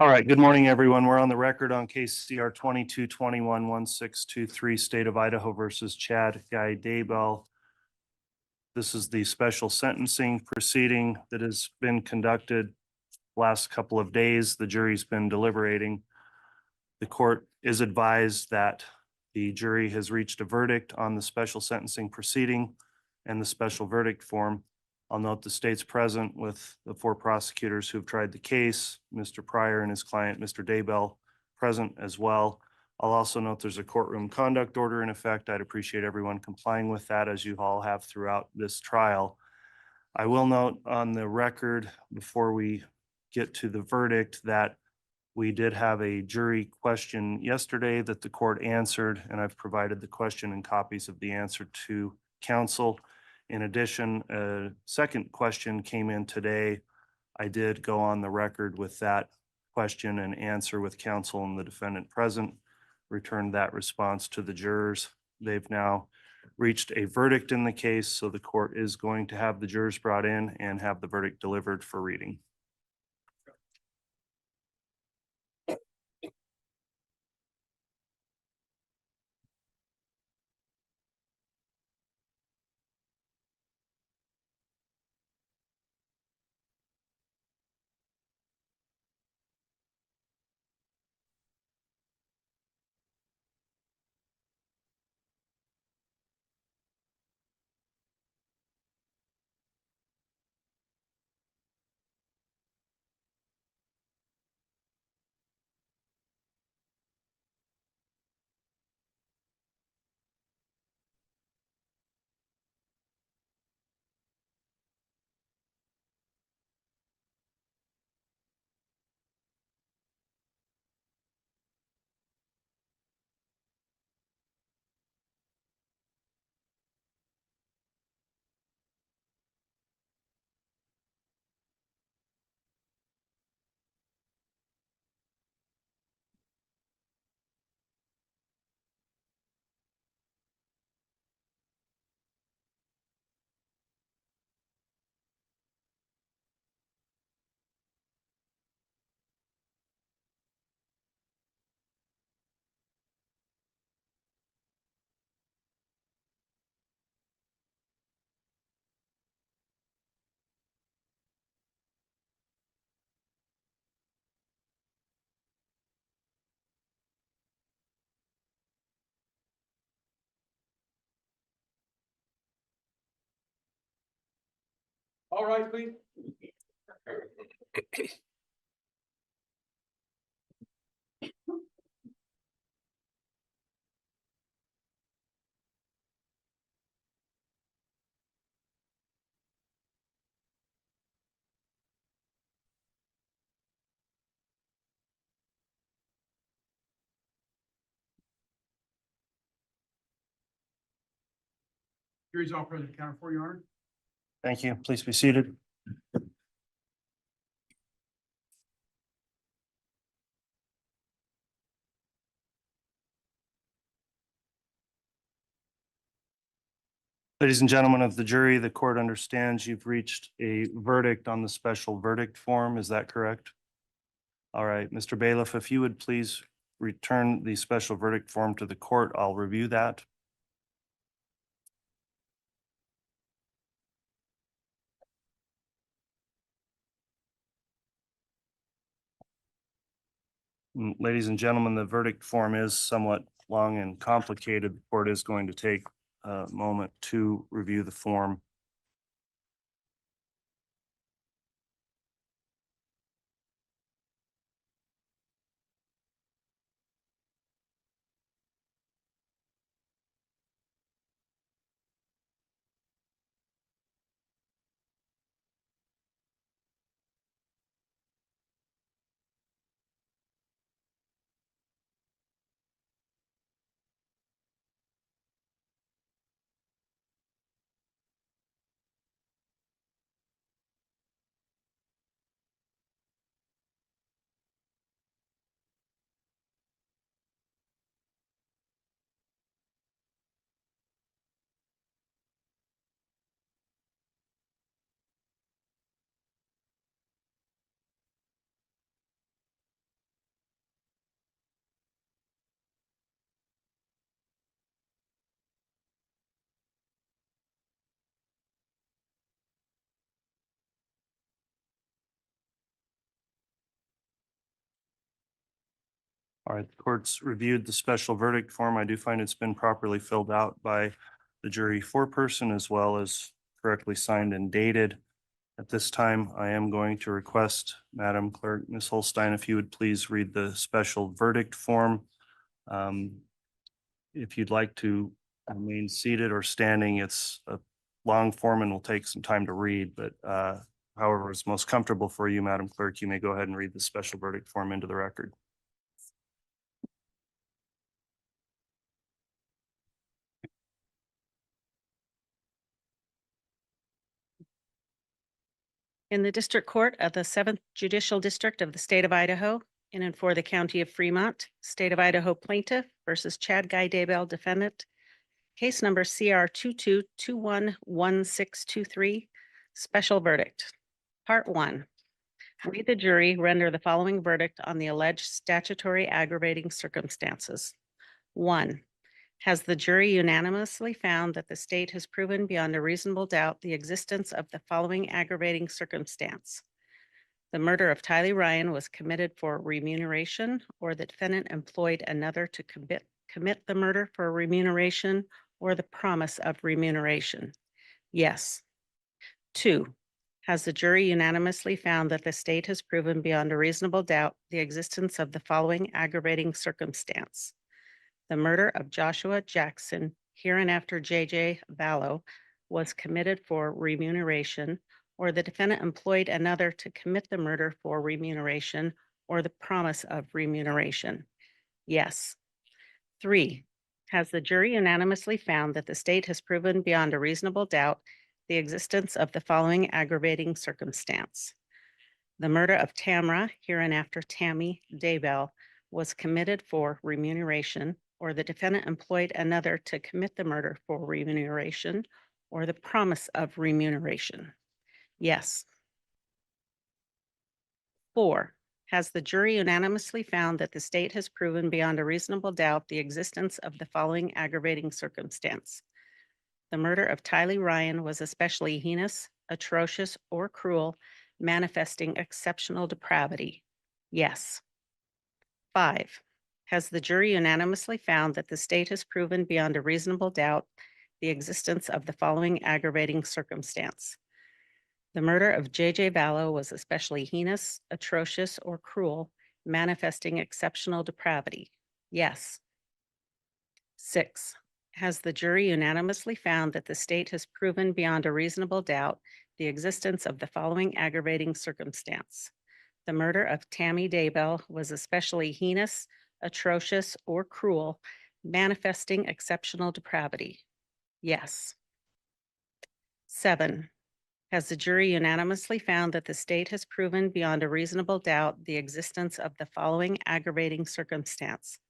All right, good morning, everyone. We're on the record on case CR 2221-1623, State of Idaho versus Chad Daybell. This is the special sentencing proceeding that has been conducted last couple of days. The jury's been deliberating. The court is advised that the jury has reached a verdict on the special sentencing proceeding and the special verdict form. I'll note the state's present with the four prosecutors who've tried the case, Mr. Pryor and his client, Mr. Daybell, present as well. I'll also note there's a courtroom conduct order in effect. I'd appreciate everyone complying with that, as you all have throughout this trial. I will note on the record before we get to the verdict that we did have a jury question yesterday that the court answered, and I've provided the question and copies of the answer to counsel. In addition, a second question came in today. I did go on the record with that question and answer with counsel and the defendant present, returned that response to the jurors. They've now reached a verdict in the case, so the court is going to have the jurors brought in and have the verdict delivered for reading. All right, please. Jury's all present. Count for Your Honor. Thank you. Please be seated. Ladies and gentlemen of the jury, the court understands you've reached a verdict on the special verdict form. Is that correct? All right, Mr. Bailiff, if you would please return the special verdict form to the court, I'll review that. Ladies and gentlemen, the verdict form is somewhat long and complicated. The court is going to take a moment to review the form. All right, the court's reviewed the special verdict form. I do find it's been properly filled out by the jury foreperson as well as correctly signed and dated. At this time, I am going to request, Madam Clerk, Ms. Holstein, if you would please read the special verdict form. If you'd like to remain seated or standing, it's a long form and will take some time to read, but however is most comfortable for you, Madam Clerk, you may go ahead and read the special verdict form into the record. In the District Court of the 7th Judicial District of the State of Idaho, in and for the County of Fremont, State of Idaho plaintiff versus Chad Daybell defendant, case number CR 22211623, special verdict. Part 1. We, the jury, render the following verdict on the alleged statutory aggravating circumstances. 1. Has the jury unanimously found that the state has proven beyond a reasonable doubt the existence of the following aggravating circumstance? The murder of Tylee Ryan was committed for remuneration, or the defendant employed another to commit the murder for remuneration or the promise of remuneration? Yes. 2. Has the jury unanimously found that the state has proven beyond a reasonable doubt the existence of the following aggravating circumstance? The murder of Joshua Jackson, hereinafter J.J. Vallow, was committed for remuneration, or the defendant employed another to commit the murder for remuneration or the promise of remuneration? Yes. 3. Has the jury unanimously found that the state has proven beyond a reasonable doubt the existence of the following aggravating circumstance? The murder of Tamra, hereinafter Tammy Daybell, was committed for remuneration, or the defendant employed another to commit the murder for remuneration or the promise of remuneration? Yes. 4. Has the jury unanimously found that the state has proven beyond a reasonable doubt the existence of the following aggravating circumstance? The murder of Tylee Ryan was especially heinous, atrocious, or cruel, manifesting exceptional depravity? Yes. 5. Has the jury unanimously found that the state has proven beyond a reasonable doubt the existence of the following aggravating circumstance? The murder of J.J. Vallow was especially heinous, atrocious, or cruel, manifesting exceptional depravity? Yes. 6. Has the jury unanimously found that the state has proven beyond a reasonable doubt the existence of the following aggravating circumstance? The murder of Tammy Daybell was especially heinous, atrocious, or cruel, manifesting exceptional depravity? Yes. 7. Has the jury unanimously found that the state has proven beyond a reasonable doubt the existence of the following aggravating circumstance?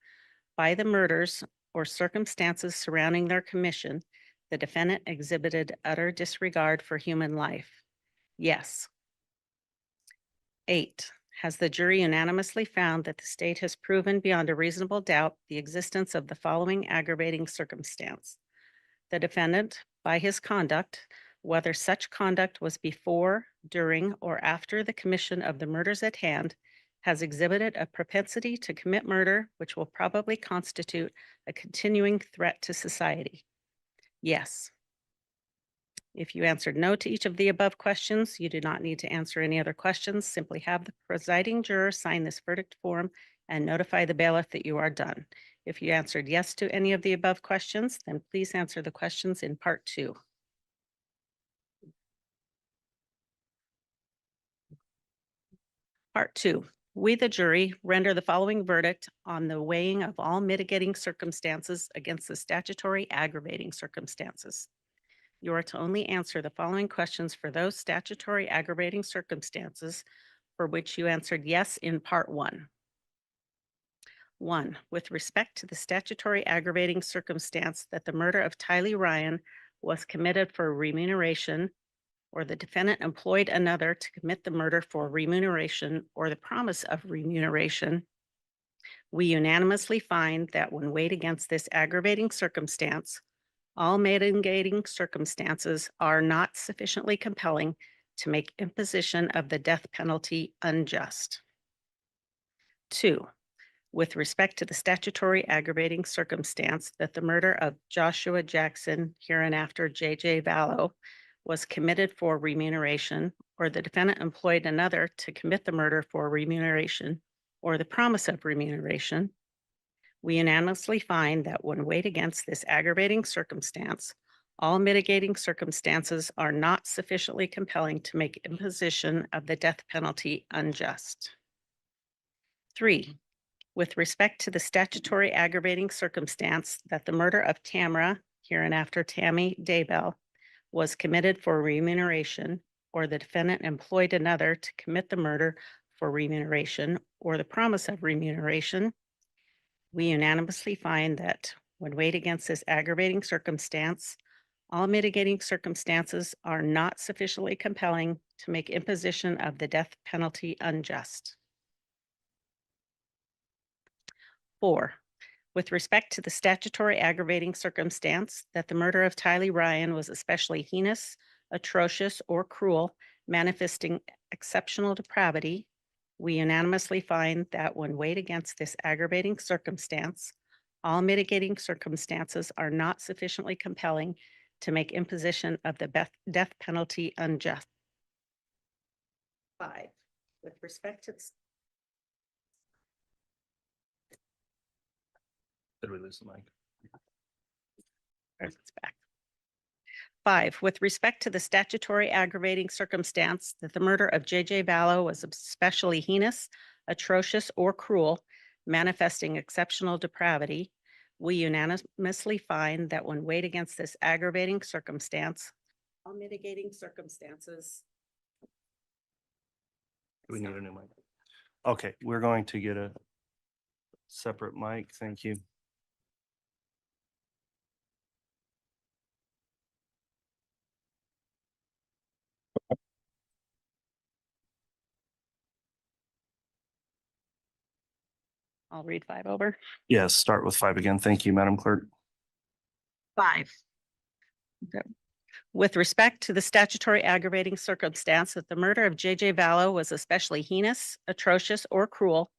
By the murders or circumstances surrounding their commission, the defendant exhibited utter disregard for human life? Yes. 8. Has the jury unanimously found that the state has proven beyond a reasonable doubt the existence of the following aggravating circumstance? The defendant, by his conduct, whether such conduct was before, during, or after the commission of the murders at hand, has exhibited a propensity to commit murder, which will probably constitute a continuing threat to society? Yes. If you answered no to each of the above questions, you do not need to answer any other questions. Simply have the presiding juror sign this verdict form and notify the bailiff that you are done. If you answered yes to any of the above questions, then please answer the questions in part 2. Part 2. We, the jury, render the following verdict on the weighing of all mitigating circumstances against the statutory aggravating circumstances. You are to only answer the following questions for those statutory aggravating circumstances for which you answered yes in part 1. 1. With respect to the statutory aggravating circumstance that the murder of Tylee Ryan was committed for remuneration, or the defendant employed another to commit the murder for remuneration or the promise of remuneration, we unanimously find that when weighed against this aggravating circumstance, all mitigating circumstances are not sufficiently compelling to make imposition of the death penalty unjust. 2. with respect to the statutory aggravating circumstance that the murder of Joshua Jackson, hereinafter J.J. Vallow, was committed for remuneration, or the defendant employed another to commit the murder for remuneration or the promise of remuneration, we unanimously find that when weighed against this aggravating circumstance, all mitigating circumstances are not sufficiently compelling to make imposition of the death penalty unjust. 3, with respect to the statutory aggravating circumstance that the murder of Tamara, hereinafter Tammy Daybell, was committed for remuneration, or the defendant employed another to commit the murder for remuneration or the promise of remuneration, we unanimously find that when weighed against this aggravating circumstance, all mitigating circumstances are not sufficiently compelling to make imposition of the death penalty unjust. 4, with respect to the statutory aggravating circumstance that the murder of Tylee Ryan was especially heinous, atrocious, or cruel, manifesting exceptional depravity, we unanimously find that when weighed against this aggravating circumstance, all mitigating circumstances are not sufficiently compelling to make imposition of the death penalty unjust. 5, with respect to Did we lose the mic? It's back. 5, with respect to the statutory aggravating circumstance that the murder of J.J. Vallow was especially heinous, atrocious, or cruel, manifesting exceptional depravity, we unanimously find that when weighed against this aggravating circumstance, all mitigating circumstances. Do we need a new mic? Okay, we're going to get a separate mic. Thank you. I'll read 5 over. Yes, start with 5 again. Thank you, Madam Clerk. 5. Okay. With respect to the statutory aggravating circumstance that the murder of J.J. Vallow was especially heinous, atrocious, or cruel,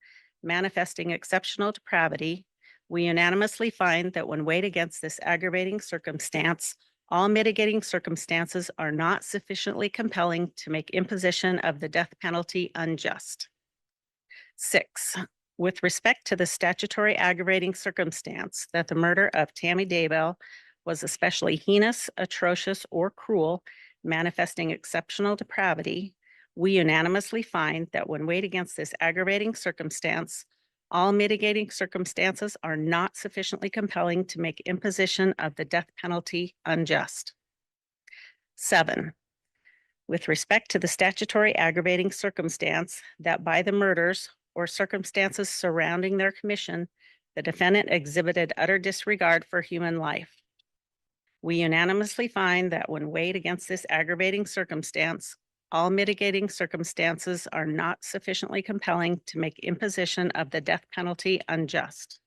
manifesting exceptional depravity, we unanimously find that when weighed against this aggravating circumstance, all mitigating circumstances are not sufficiently compelling to make imposition of the death penalty unjust. 6, with respect to the statutory aggravating circumstance that the murder of Tammy Daybell was especially heinous, atrocious, or cruel, manifesting exceptional depravity, we unanimously find that when weighed against this aggravating circumstance, all mitigating circumstances are not sufficiently compelling to make imposition of the death penalty unjust. 7, with respect to the statutory aggravating circumstance that by the murders or circumstances surrounding their commission, the defendant exhibited utter disregard for human life, we unanimously find that when weighed against this aggravating circumstance, all mitigating circumstances are not sufficiently compelling to make imposition of the death penalty unjust.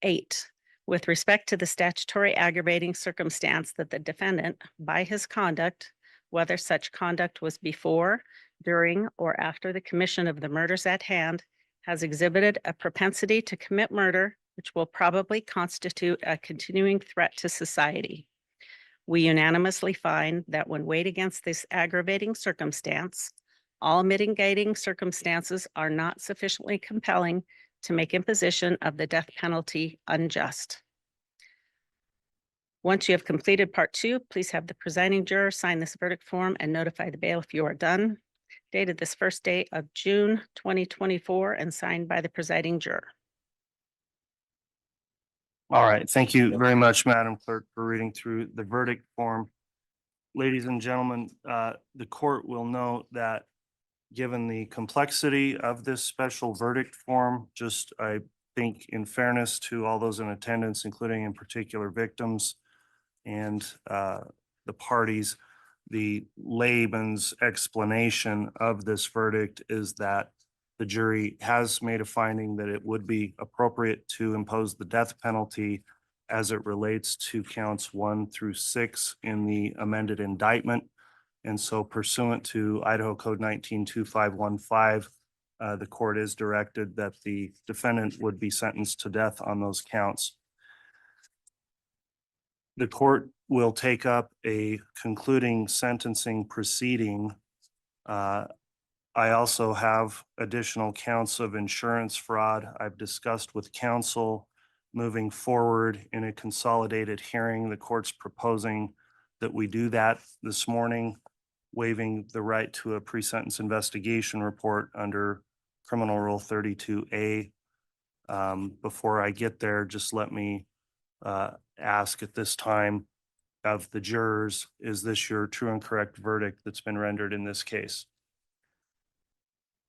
8, with respect to the statutory aggravating circumstance that the defendant, by his conduct, whether such conduct was before, during, or after the commission of the murders at hand, has exhibited a propensity to commit murder, which will probably constitute a continuing threat to society. We unanimously find that when weighed against this aggravating circumstance, all mitigating circumstances are not sufficiently compelling to make imposition of the death penalty unjust. Once you have completed part 2, please have the presiding juror sign this verdict form and notify the bailiff you are done. Dated this first day of June 2024 and signed by the presiding juror. All right, thank you very much, Madam Clerk, for reading through the verdict form. Ladies and gentlemen, the court will note that given the complexity of this special verdict form, just I think in fairness to all those in attendance, including in particular victims and the parties, the layman's explanation of this verdict is that the jury has made a finding that it would be appropriate to impose the death penalty as it relates to counts 1 through 6 in the amended indictment. And so pursuant to Idaho Code 192515, the court is directed that the defendant would be sentenced to death on those counts. The court will take up a concluding sentencing proceeding. I also have additional counts of insurance fraud. I've discussed with counsel moving forward in a consolidated hearing. The court's proposing that we do that this morning, waiving the right to a pre-sentence investigation report under Criminal Rule 32A. Before I get there, just let me ask at this time of the jurors, is this your true and correct verdict that's been rendered in this case?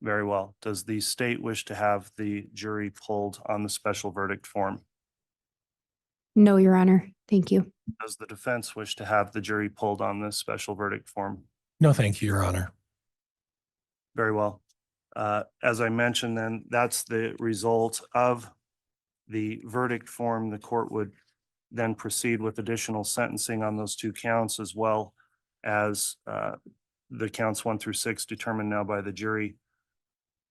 Very well. Does the state wish to have the jury pulled on the special verdict form? No, Your Honor. Thank you. Does the defense wish to have the jury pulled on this special verdict form? No, thank you, Your Honor. Very well. As I mentioned, then that's the result of the verdict form. The court would then proceed with additional sentencing on those two counts, as well as the counts 1 through 6 determined now by the jury.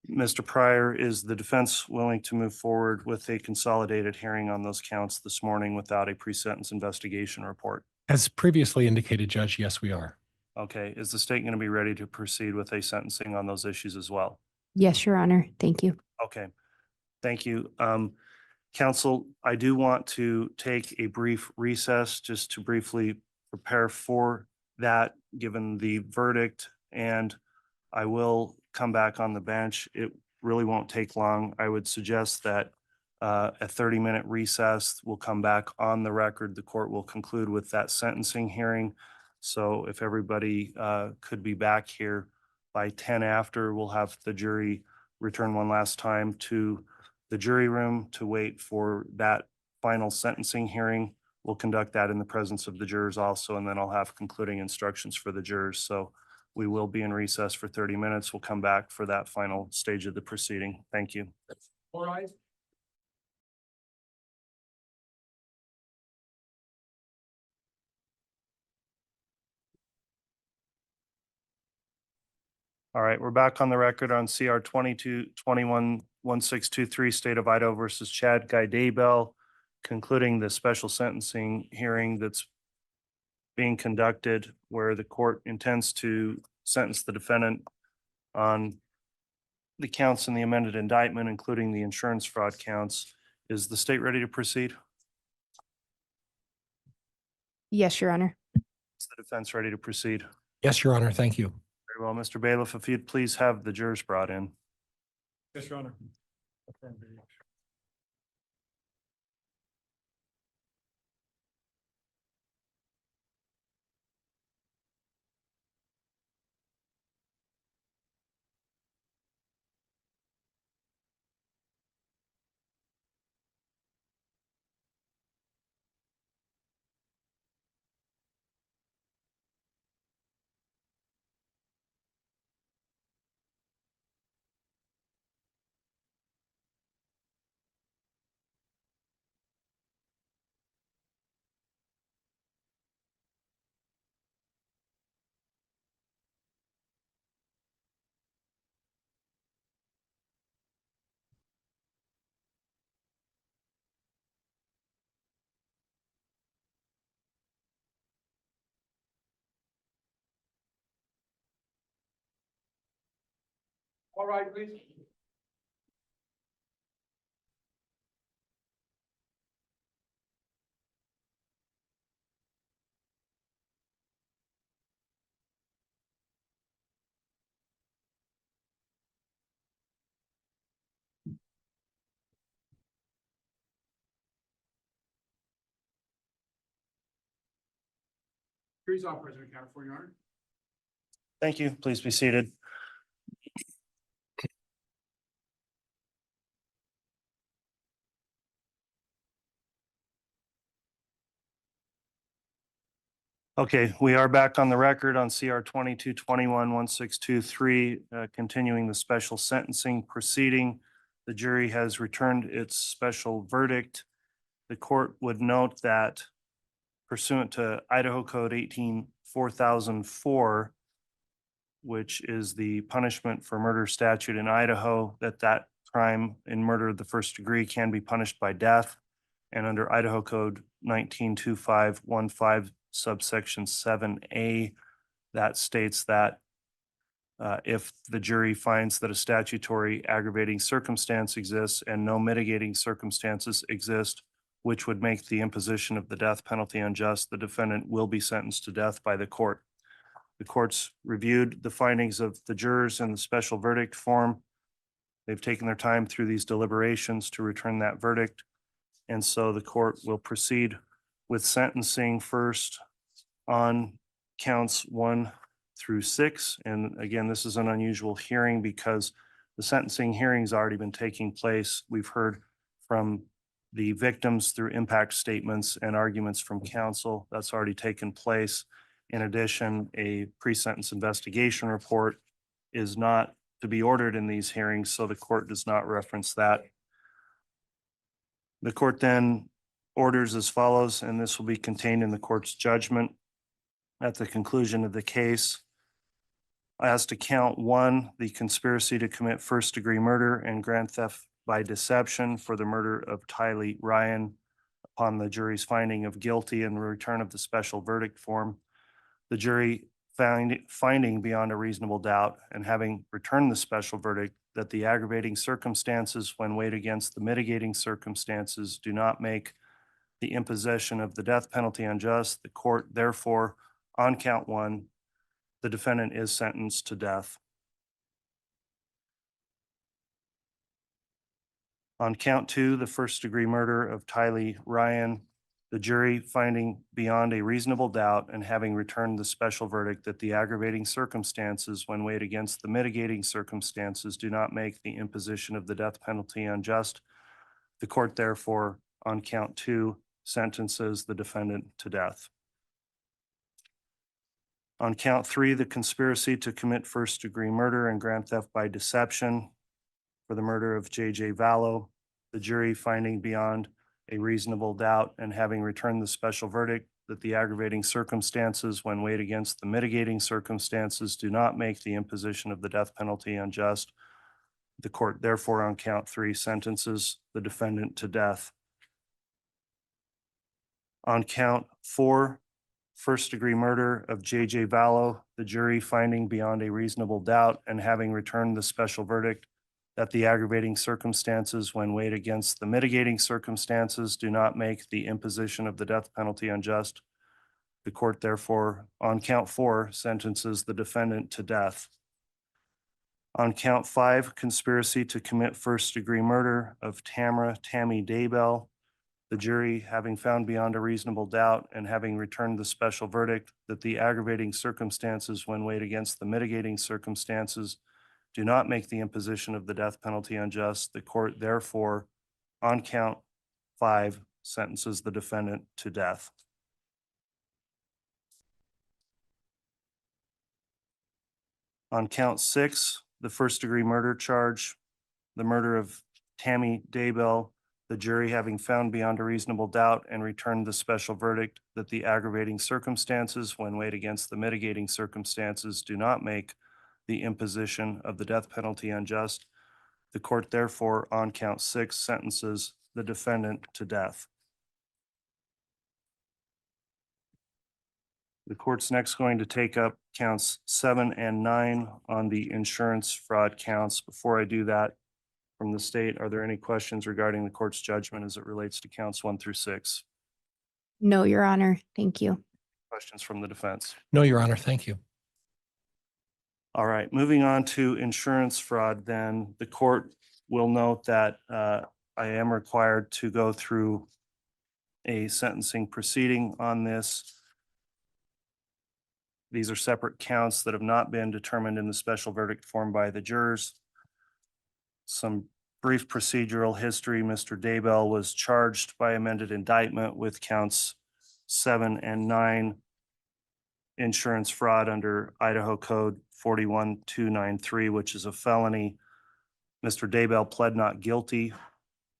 Mr. Pryor, is the defense willing to move forward with a consolidated hearing on those counts this morning without a pre-sentence investigation report? As previously indicated, Judge, yes, we are. Okay, is the state going to be ready to proceed with a sentencing on those issues as well? Yes, Your Honor. Thank you. Okay, thank you. Counsel, I do want to take a brief recess just to briefly prepare for that, given the verdict, and I will come back on the bench. It really won't take long. I would suggest that a 30-minute recess will come back on the record. The court will conclude with that sentencing hearing. So if everybody could be back here by 10 after, we'll have the jury return one last time to the jury room to wait for that final sentencing hearing. We'll conduct that in the presence of the jurors also, and then I'll have concluding instructions for the jurors. So we will be in recess for 30 minutes. We'll come back for that final stage of the proceeding. Thank you. All right. All right, we're back on the record on CR 22-21-1623, State of Idaho versus Chad Daybell, concluding the special sentencing hearing that's being conducted where the court intends to sentence the defendant on the counts in the amended indictment, including the insurance fraud counts. Is the state ready to proceed? Yes, Your Honor. Is the defense ready to proceed? Yes, Your Honor, thank you. Very well, Mr. Bailiff, if you'd please have the jurors brought in. Yes, Your Honor. All right, please. Jury's all present accounted for, Your Honor. Thank you. Please be seated. Okay, we are back on the record on CR 22-21-1623, continuing the special sentencing proceeding. The jury has returned its special verdict. The court would note that pursuant to Idaho Code 18-4004, which is the punishment for murder statute in Idaho, that crime in murder of the first degree can be punished by death. And under Idaho Code 192515 subsection 7A, that states that if the jury finds that a statutory aggravating circumstance exists and no mitigating circumstances exist, which would make the imposition of the death penalty unjust, the defendant will be sentenced to death by the court. The courts reviewed the findings of the jurors in the special verdict form. They've taken their time through these deliberations to return that verdict. And so the court will proceed with sentencing first on counts 1 through 6. And again, this is an unusual hearing because the sentencing hearing's already been taking place. We've heard from the victims through impact statements and arguments from counsel. That's already taken place. In addition, a pre-sentence investigation report is not to be ordered in these hearings, so the court does not reference that. The court then orders as follows, and this will be contained in the court's judgment. At the conclusion of the case, as to count 1, the conspiracy to commit first-degree murder and grand theft by deception for the murder of Tylee Ryan, upon the jury's finding of guilty and return of the special verdict form, the jury finding beyond a reasonable doubt and having returned the special verdict that the aggravating circumstances when weighed against the mitigating circumstances do not make the imposition of the death penalty unjust, the court therefore, on count 1, the defendant is sentenced to death. On count 2, the first-degree murder of Tylee Ryan, the jury finding beyond a reasonable doubt and having returned the special verdict that the aggravating circumstances when weighed against the mitigating circumstances do not make the imposition of the death penalty unjust, the court therefore, on count 2, sentences the defendant to death. On count 3, the conspiracy to commit first-degree murder and grand theft by deception for the murder of J.J. Vallow, the jury finding beyond a reasonable doubt and having returned the special verdict that the aggravating circumstances when weighed against the mitigating circumstances do not make the imposition of the death penalty unjust, the court therefore, on count 3, sentences the defendant to death. On count 4, first-degree murder of J.J. Vallow, the jury finding beyond a reasonable doubt and having returned the special verdict that the aggravating circumstances when weighed against the mitigating circumstances do not make the imposition of the death penalty unjust. The court therefore, on count 4, sentences the defendant to death. On count 5, conspiracy to commit first-degree murder of Tammy Daybell, the jury having found beyond a reasonable doubt and having returned the special verdict that the aggravating circumstances when weighed against the mitigating circumstances do not make the imposition of the death penalty unjust, the court therefore, on count 5, sentences the defendant to death. On count 6, the first-degree murder charge, the murder of Tammy Daybell, the jury having found beyond a reasonable doubt and returned the special verdict that the aggravating circumstances when weighed against the mitigating circumstances do not make the imposition of the death penalty unjust, the court therefore, on count 6, sentences the defendant to death. The court's next going to take up counts 7 and 9 on the insurance fraud counts. Before I do that, from the state, are there any questions regarding the court's judgment as it relates to counts 1 through 6? No, Your Honor. Thank you. Questions from the defense? No, Your Honor, thank you. All right, moving on to insurance fraud, then the court will note that I am required to go through a sentencing proceeding on this. These are separate counts that have not been determined in the special verdict form by the jurors. Some brief procedural history. Mr. Daybell was charged by amended indictment with counts 7 and 9 insurance fraud under Idaho Code 41293, which is a felony. Mr. Daybell pled not guilty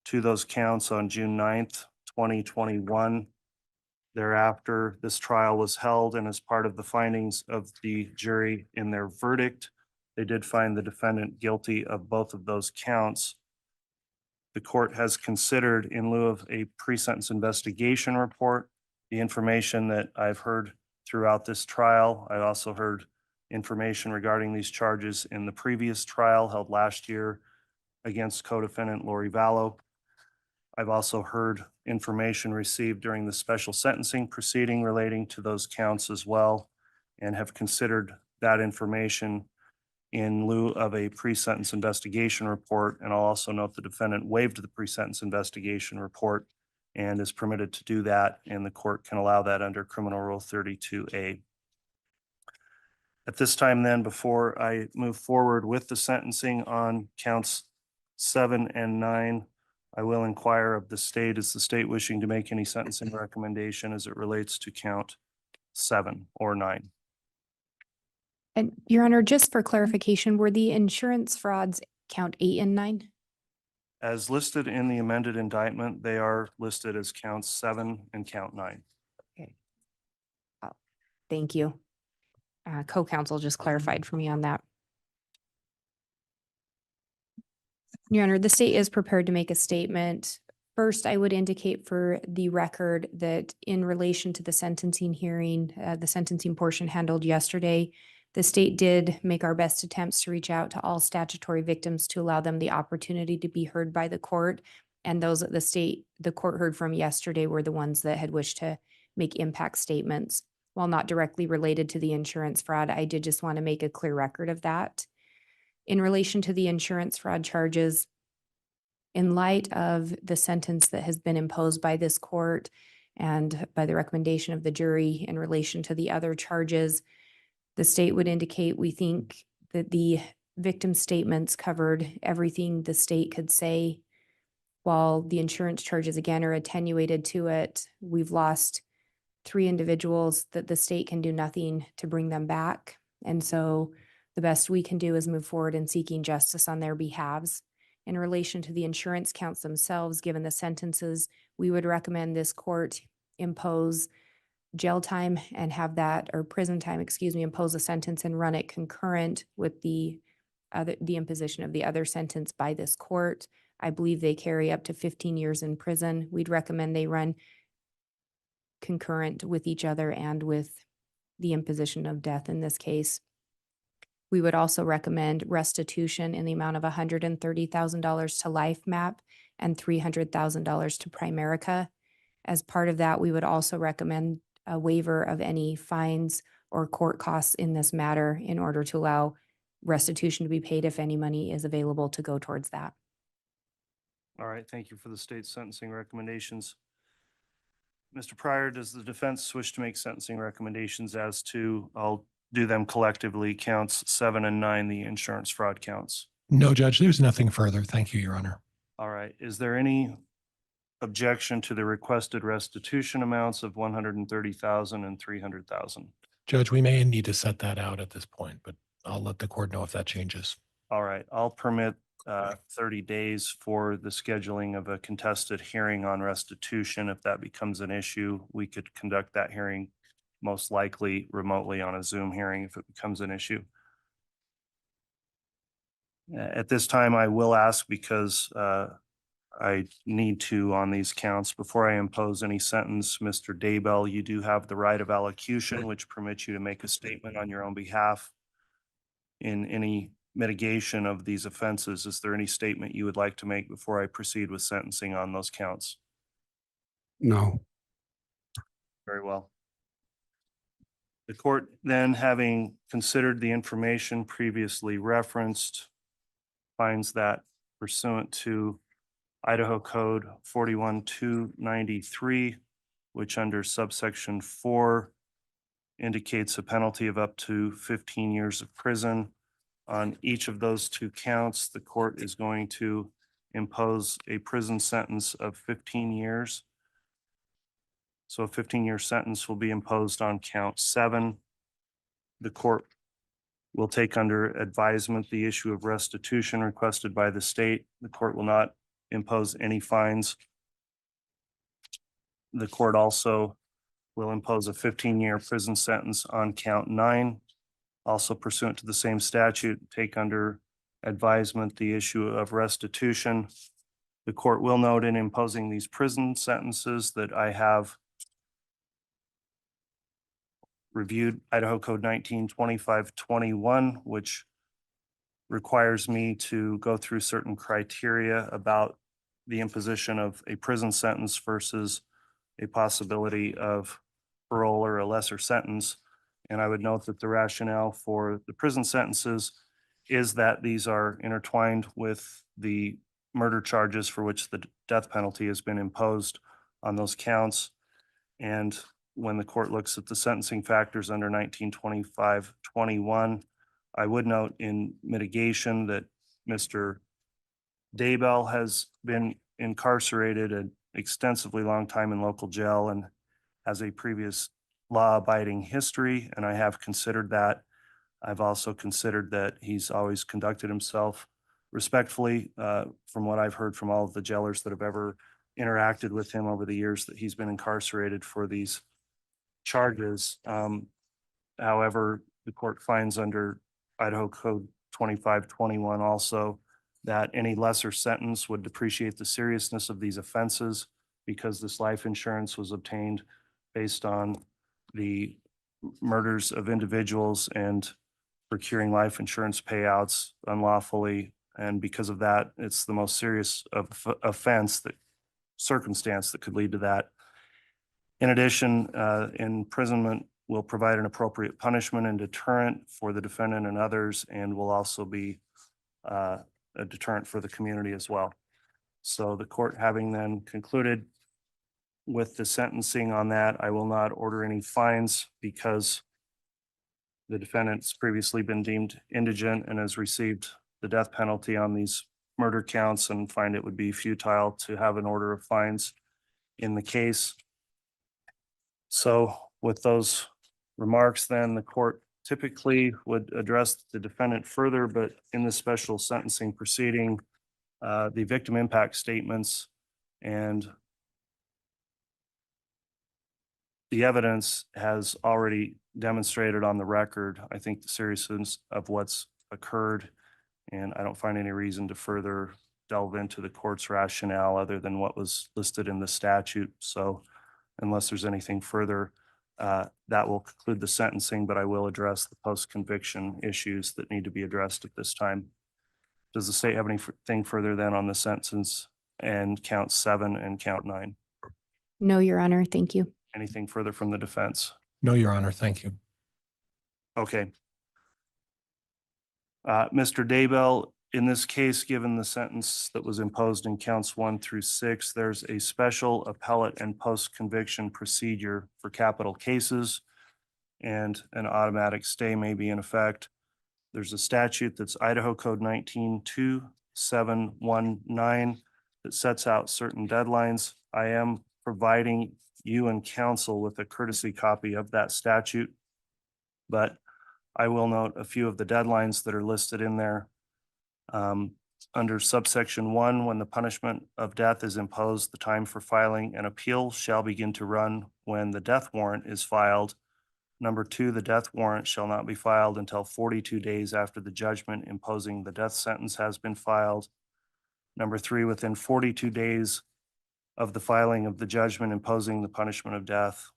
to those counts on June 9th, 2021. Thereafter, this trial was held, and as part of the findings of the jury in their verdict, they did find the defendant guilty of both of those counts. The court has considered, in lieu of a pre-sentence investigation report, the information that I've heard throughout this trial. I also heard information regarding these charges in the previous trial held last year against co-defendant Lori Vallow. I've also heard information received during the special sentencing proceeding relating to those counts as well, and have considered that information in lieu of a pre-sentence investigation report. And I'll also note the defendant waived the pre-sentence investigation report and is permitted to do that, and the court can allow that under Criminal Rule 32A. At this time then, before I move forward with the sentencing on counts 7 and 9, I will inquire of the state, is the state wishing to make any sentencing recommendation as it relates to count 7 or 9? And Your Honor, just for clarification, were the insurance frauds count 8 and 9? As listed in the amended indictment, they are listed as counts 7 and count 9. Thank you. Co-counsel just clarified for me on that. Your Honor, the state is prepared to make a statement. First, I would indicate for the record that in relation to the sentencing hearing, the sentencing portion handled yesterday, the state did make our best attempts to reach out to all statutory victims to allow them the opportunity to be heard by the court. And those that the court heard from yesterday were the ones that had wished to make impact statements. While not directly related to the insurance fraud, I did just want to make a clear record of that. In relation to the insurance fraud charges, in light of the sentence that has been imposed by this court and by the recommendation of the jury in relation to the other charges, the state would indicate we think that the victim statements covered everything the state could say. While the insurance charges again are attenuated to it, we've lost 3 individuals that the state can do nothing to bring them back. And so the best we can do is move forward in seeking justice on their behalves. In relation to the insurance counts themselves, given the sentences, we would recommend this court impose jail time and have that, or prison time, impose a sentence and run it concurrent with the imposition of the other sentence by this court. I believe they carry up to 15 years in prison. We'd recommend they run concurrent with each other and with the imposition of death in this case. We would also recommend restitution in the amount of $130,000 to LifeMap and $300,000 to Primerica. As part of that, we would also recommend a waiver of any fines or court costs in this matter in order to allow restitution to be paid if any money is available to go towards that. All right, thank you for the state sentencing recommendations. Mr. Pryor, does the defense wish to make sentencing recommendations as to, I'll do them collectively, counts 7 and 9, the insurance fraud counts? No, Judge, there's nothing further. Thank you, Your Honor. All right, is there any objection to the requested restitution amounts of 130,000 and 300,000? Judge, we may need to set that out at this point, but I'll let the court know if that changes. All right, I'll permit 30 days for the scheduling of a contested hearing on restitution. If that becomes an issue, we could conduct that hearing most likely remotely on a Zoom hearing if it becomes an issue. At this time, I will ask, because I need to on these counts, before I impose any sentence, Mr. Daybell, you do have the right of allocution, which permits you to make a statement on your own behalf in any mitigation of these offenses. Is there any statement you would like to make before I proceed with sentencing on those counts? No. Very well. The court then, having considered the information previously referenced, finds that pursuant to Idaho Code 41293, which under subsection 4 indicates a penalty of up to 15 years of prison. On each of those 2 counts, the court is going to impose a prison sentence of 15 years. So a 15-year sentence will be imposed on count 7. The court will take under advisement the issue of restitution requested by the state. The court will not impose any fines. The court also will impose a 15-year prison sentence on count 9. Also pursuant to the same statute, take under advisement the issue of restitution. The court will note in imposing these prison sentences that I have reviewed Idaho Code 192521, which requires me to go through certain criteria about the imposition of a prison sentence versus a possibility of parole or a lesser sentence. And I would note that the rationale for the prison sentences is that these are intertwined with the murder charges for which the death penalty has been imposed on those counts. And when the court looks at the sentencing factors under 1925-21, I would note in mitigation that Mr. Daybell has been incarcerated an extensively long time in local jail and has a previous law-abiding history, and I have considered that. I've also considered that he's always conducted himself respectfully, from what I've heard from all of the jailers that have ever interacted with him over the years that he's been incarcerated for these charges. However, the court finds under Idaho Code 2521 also that any lesser sentence would depreciate the seriousness of these offenses because this life insurance was obtained based on the murders of individuals and procuring life insurance payouts unlawfully. And because of that, it's the most serious of offense, that circumstance that could lead to that. In addition, imprisonment will provide an appropriate punishment and deterrent for the defendant and others, and will also be a deterrent for the community as well. So the court having then concluded with the sentencing on that, I will not order any fines because the defendant's previously been deemed indigent and has received the death penalty on these murder counts, and find it would be futile to have an order of fines in the case. So with those remarks, then the court typically would address the defendant further, but in the special sentencing proceeding, the victim impact statements and the evidence has already demonstrated on the record, I think, the seriousness of what's occurred. And I don't find any reason to further delve into the court's rationale other than what was listed in the statute. So unless there's anything further, that will conclude the sentencing, but I will address the post-conviction issues that need to be addressed at this time. Does the state have anything further then on the sentence and count 7 and count 9? No, Your Honor. Thank you. Anything further from the defense? No, Your Honor. Thank you. Okay. Mr. Daybell, in this case, given the sentence that was imposed in counts 1 through 6, there's a special appellate and post-conviction procedure for capital cases, and an automatic stay may be in effect. There's a statute that's Idaho Code 192719 that sets out certain deadlines. I am providing you and counsel with a courtesy copy of that statute, but I will note a few of the deadlines that are listed in there. Under subsection 1, when the punishment of death is imposed, the time for filing an appeal shall begin to run when the death warrant is filed. Number 2, the death warrant shall not be filed until 42 days after the judgment imposing the death sentence has been filed. Number 3, within 42 days of the filing of the judgment imposing the punishment of death,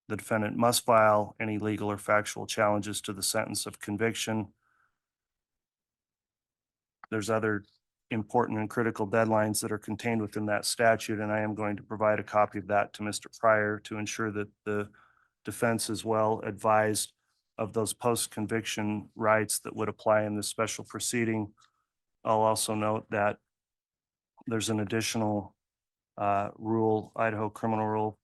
the defendant must file any legal or factual challenges to the sentence of conviction. There's other important and critical deadlines that are contained within that statute, and I am going to provide a copy of that to Mr. Pryor to ensure that the defense is well advised of those post-conviction rights that would apply in this special proceeding. I'll also note that there's an additional rule, Idaho criminal rule.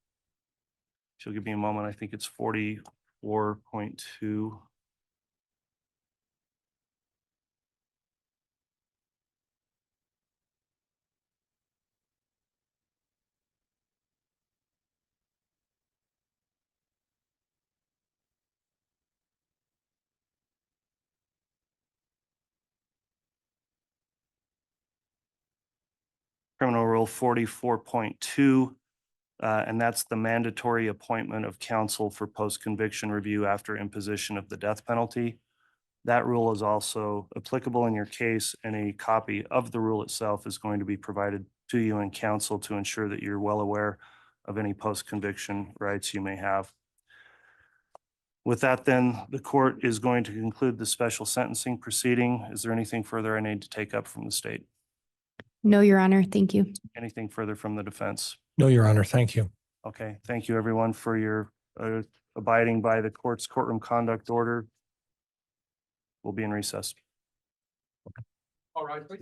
If you'll give me a moment, I think it's 44.2. Criminal Rule 44.2 And that's the mandatory appointment of counsel for post-conviction review after imposition of the death penalty. That rule is also applicable in your case, and a copy of the rule itself is going to be provided to you in counsel to ensure that you're well aware of any post-conviction rights you may have. With that, then, the court is going to conclude the special sentencing proceeding. Is there anything further I need to take up from the state? No, Your Honor. Thank you. Anything further from the defense? No, Your Honor. Thank you. Okay, thank you, everyone, for your abiding by the court's courtroom conduct order. We'll be in recess. All rise, please.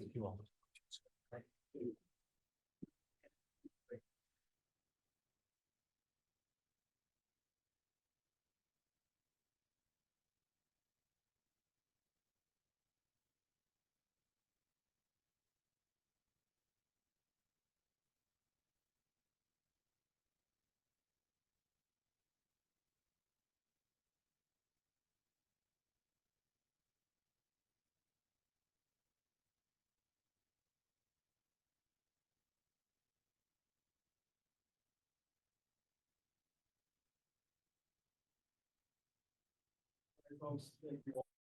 Folks, thank you all.